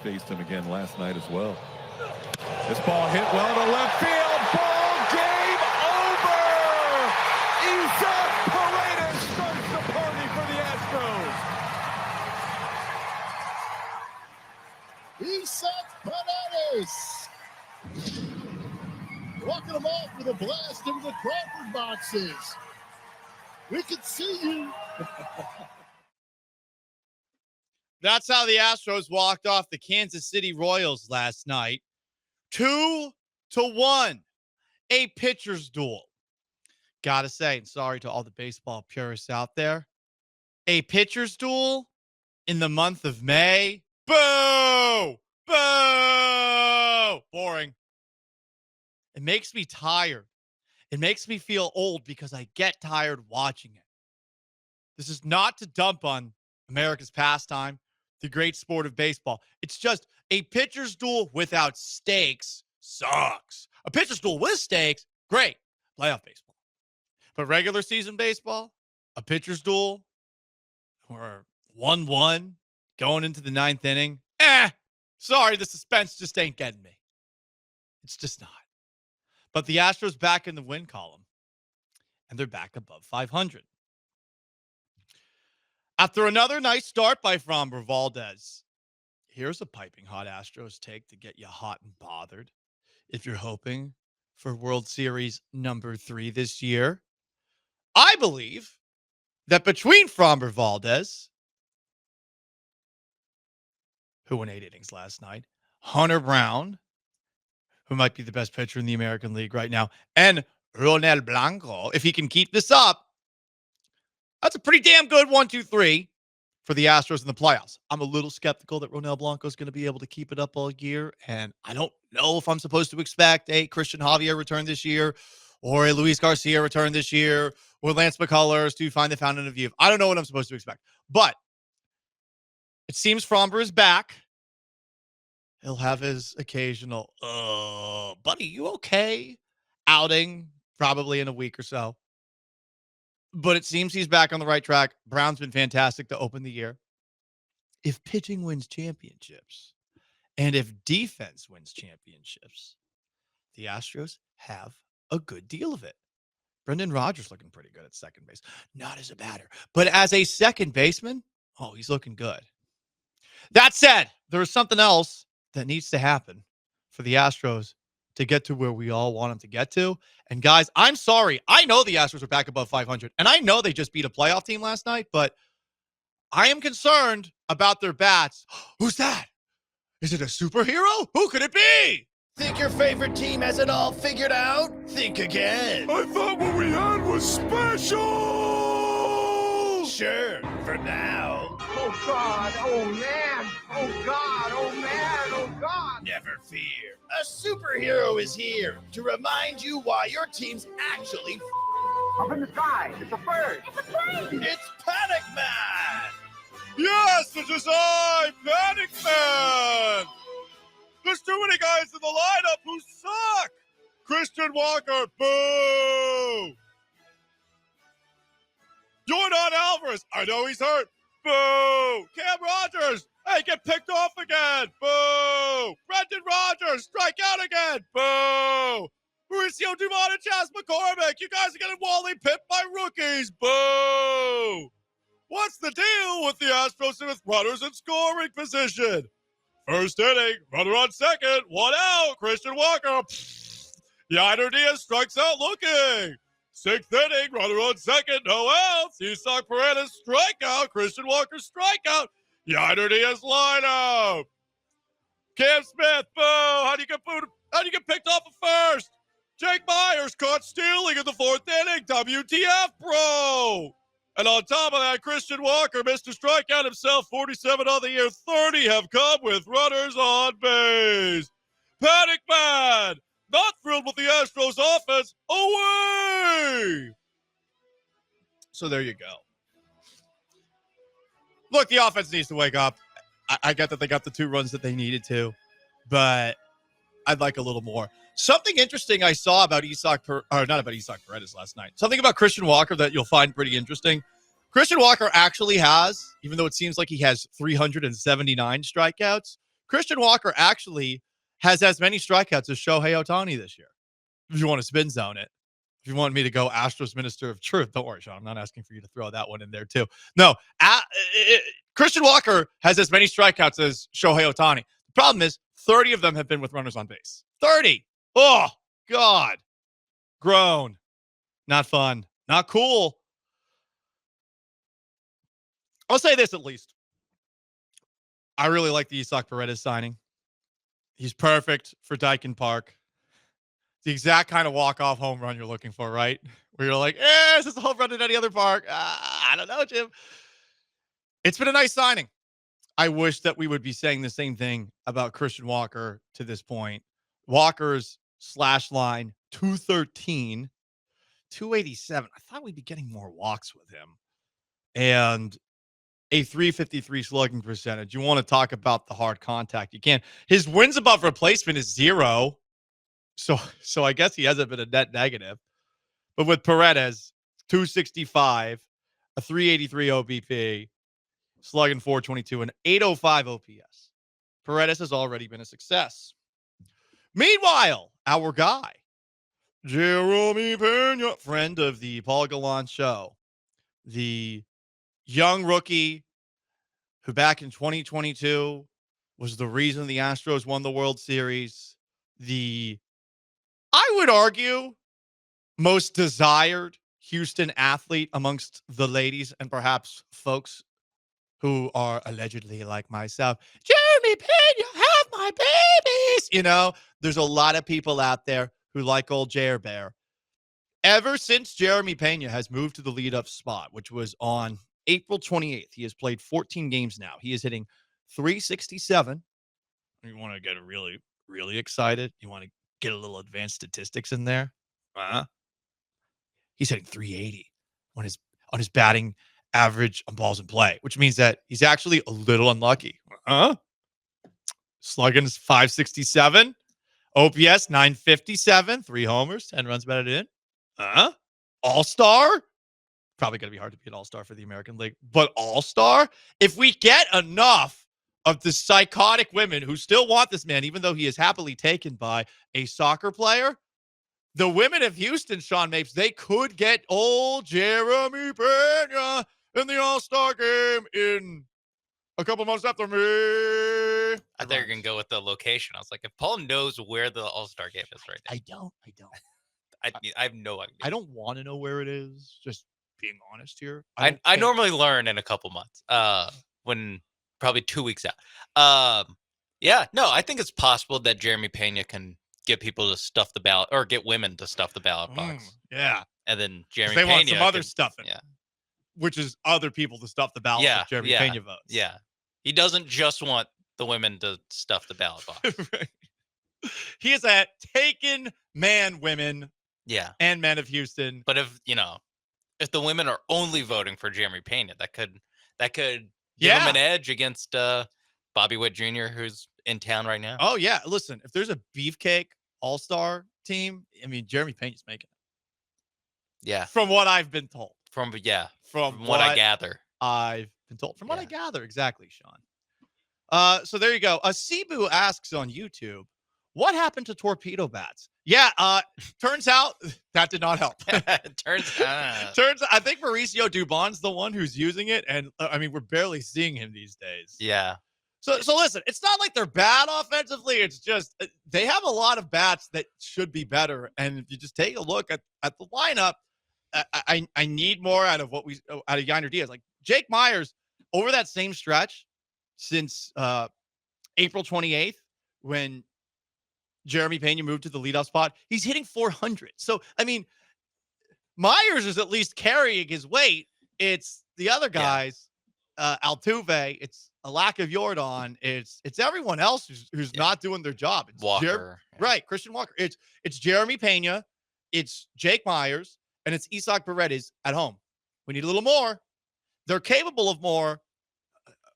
faced him again last night as well. This ball hit well to left field. Ball game over. Isaac Paredes starts the party for the Astros. Isaac Paredes walking them off with a blast into the Crawford boxes. We can see you. That's how the Astros walked off the Kansas City Royals last night. 2-1. A pitcher's duel. Gotta say, and sorry to all the baseball purists out there, a pitcher's duel in the month of May. Boo! Boo! Boring. It makes me tired. It makes me feel old because I get tired watching it. This is not to dump on America's pastime, the great sport of baseball. It's just a pitcher's duel without stakes sucks. A pitcher's duel with stakes, great. Playoff baseball. But regular season baseball, a pitcher's duel, or 1-1 going into the ninth inning, sorry, the suspense just ain't getting me. It's just not. But the Astros back in the win column, and they're back above 500. After another nice start by Framber Valdez, here's a piping hot Astros take to get you hot and bothered if you're hoping for World Series number 3 this year. I believe that between Framber Valdez, who went 8 innings last night, Hunter Brown, who might be the best pitcher in the American League right now, and Ronel Blanco, if he can keep this up, that's a pretty damn good 1-2-3 for the Astros in the playoffs. I'm a little skeptical that Ronel Blanco is going to be able to keep it up all year, and I don't know if I'm supposed to expect a Christian Javier return this year, or a Luis Garcia return this year, or Lance McCullers to find the fountain of youth. I don't know what I'm supposed to expect, but it seems Framber is back. He'll have his occasional, buddy, you okay? Outing, probably in a week or so. But it seems he's back on the right track. Brown's been fantastic to open the year. If pitching wins championships, and if defense wins championships, the Astros have a good deal of it. Brendan Rodgers looking pretty good at second base. Not as a batter, but as a second baseman, he's looking good. That said, there is something else that needs to happen for the Astros to get to where we all want them to get to. And guys, I'm sorry. I know the Astros are back above 500, and I know they just beat a playoff team last night, but I am concerned about their bats. Who's that? Is it a superhero? Who could it be? Think your favorite team has it all figured out? Think again. I thought what we had was special! Sure, for now. Oh, God. Oh, man. Oh, God. Oh, man. Oh, God. Never fear. A superhero is here to remind you why your team's actually Up in the sky. It's a bird. It's a plane. It's Panic Man! Yes, it is I, Panic Man! There's too many guys in the lineup who suck! Christian Walker, boo! Jordan Alvarez, I know he's hurt, boo! Cam Rogers, hey, get picked off again, boo! Brendan Rodgers, strike out again, boo! Mauricio Dumont and Chas McCormick, you guys are getting Wally pipped by rookies, boo! What's the deal with the Astros with runners in scoring position? First inning, runner on second, 1 out, Christian Walker. Yiner Diaz strikes out looking. 6th inning, runner on second, no outs. Isaac Paredes strikeout, Christian Walker strikeout. Yiner Diaz lineup. Cam Smith, boo. How do you get picked off at first? Jake Myers caught stealing in the 4th inning. WTF, bro. And on top of that, Christian Walker missed a strikeout himself, 47 on the year. 30 have come with runners on base. Panic Man, not thrilled with the Astros offense. Away! So there you go. Look, the offense needs to wake up. I get that they got the 2 runs that they needed to, but I'd like a little more. Something interesting I saw about not about Isaac Paredes last night. Something about Christian Walker that you'll find pretty interesting. Christian Walker actually has, even though it seems like he has 379 strikeouts, Christian Walker actually has as many strikeouts as Shohei Ohtani this year. If you want to spin zone it. If you want me to go Astros Minister of Truth, don't worry, Sean. I'm not asking for you to throw that one in there, too. No, Christian Walker has as many strikeouts as Shohei Ohtani. The problem is 30 of them have been with runners on base. 30. Oh, God. Grown. Not fun. Not cool. I'll say this at least. I really like the Isaac Paredes signing. He's perfect for Dyken Park. The exact kind of walk-off home run you're looking for, right? Where you're like, is this a home run in any other park? I don't know, Jim. It's been a nice signing. I wish that we would be saying the same thing about Christian Walker to this point. Walker's slash line, 213, 287. I thought we'd be getting more walks with him. And a 353 slugging percentage. You want to talk about the hard contact. You can. His wins above replacement is 0. So I guess he hasn't been a net negative. But with Paredes, 265, a 383 OBP, slugging 422, and 805 OPS. Paredes has already been a success. Meanwhile, our guy, Jeremy Pena, friend of the Paul Gallant Show, the young rookie who back in 2022 was the reason the Astros won the World Series, I would argue, most desired Houston athlete amongst the ladies and perhaps folks who are allegedly like myself. Jeremy Pena, have my babies. You know, there's a lot of people out there who like old Jer Bear. Ever since Jeremy Pena has moved to the leadoff spot, which was on April 28th, he has played 14 games now. He is hitting 367. You want to get really, really excited? You want to get a little advanced statistics in there? He's hitting 380 on his batting average on balls in play, which means that he's actually a little unlucky. Slugging is 567. OPS 957. 3 homers, 10 runs batted in. All-star? Probably going to be hard to be an all-star for the American League, but all-star? If we get enough of the psychotic women who still want this man, even though he is happily taken by a soccer player, the women of Houston, Sean Mapes, they could get old Jeremy Pena in the All-Star game in a couple months after me. I thought you were going to go with the location. I was like, if Paul knows where the All-Star game is right now. I don't. I have no idea. I don't want to know where it is, just being honest here. I normally learn in a couple months, when probably 2 weeks out. Yeah, no, I think it's possible that Jeremy Pena can get people to stuff the ballot or get women to stuff the ballot box. Yeah. And then Jeremy they Pena want some other stuff in yeah. which is other people to stuff the ballot if Jeremy Pena votes. Yeah. He doesn't just want the women to stuff the ballot box. Right. He is a taken man, women. Yeah. And men of Houston. But if the women are only voting for Jeremy Pena, that could give him an edge against Bobby Witt Jr., who's in town right now. Oh, yeah. Listen, if there's a beefcake all-star team, I mean, Jeremy Pena's making it. Yeah. From what I've been told. From what I gather. I've been told. From what I gather. Exactly, Sean. So there you go. Cebu asks on YouTube, what happened to torpedo bats? Yeah, turns out that did not help. turns I think Mauricio Dubon's the one who's using it, and I mean, we're barely seeing him these days. Yeah. So listen, it's not like they're bad offensively. It's just they have a lot of bats that should be better. And if you just take a look at the lineup, I need more out of Yainer Diaz. Like Jake Myers over that same stretch since April 28th when Jeremy Pena moved to the leadoff spot, he's hitting 400. So, I mean, Myers is at least carrying his weight. It's the other guys, Altuve. It's a lack of Jordan. It's everyone else who's not doing their job. It's Walker. Right, Christian Walker. It's Jeremy Pena. It's Jake Myers. And it's Isaac Paredes at home. We need a little more. They're capable of more.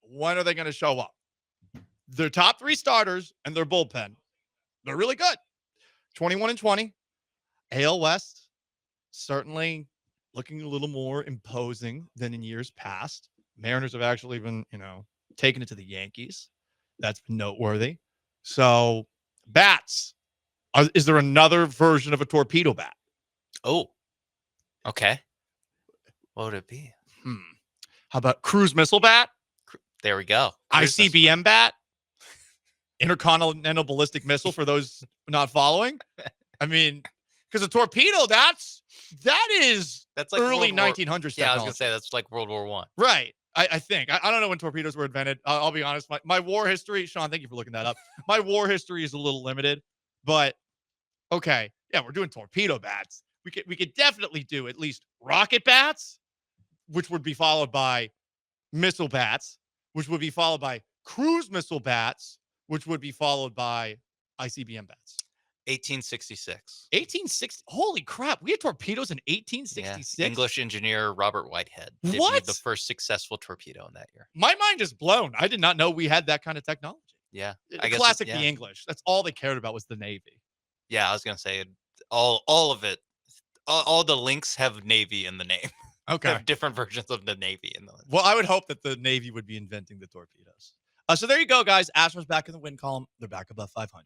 When are they going to show up? Their top 3 starters and their bullpen. They're really good. 21-20. AL West certainly looking a little more imposing than in years past. Mariners have actually been, taking it to the Yankees. That's noteworthy. So, bats. Is there another version of a torpedo bat? Oh, okay. What would it be? How about cruise missile bat? There we go. Cruise missile. ICBM bat? Intercontinental ballistic missile for those not following? I mean, because a torpedo, that is That's like early World War- 1900s Yeah, I was technology. gonna say that's like World War One. Right. I think. I don't know when torpedoes were invented. I'll be honest. My war history, Sean, thank you for looking that up. My war history is a little limited, but okay. Yeah, we're doing torpedo bats. We could definitely do at least rocket bats, which would be followed by missile bats, which would be followed by cruise missile bats, which would be followed by ICBM bats. 1866. 1860. Holy crap. We had torpedoes in Yeah. 1866. English engineer Robert Whitehead. They What? made the first successful torpedo in that year. My mind is blown. I did not know we had that kind of technology. Yeah. I guess Classic yeah. the English. That's all they cared about was the Navy. Yeah, I was gonna say all of it. All the links have Navy in the name. Okay. Have different versions of the Navy in the list. Well, I would hope that the Navy would be inventing the torpedoes. So there you go, guys. Astros back in the win column. They're back above 500.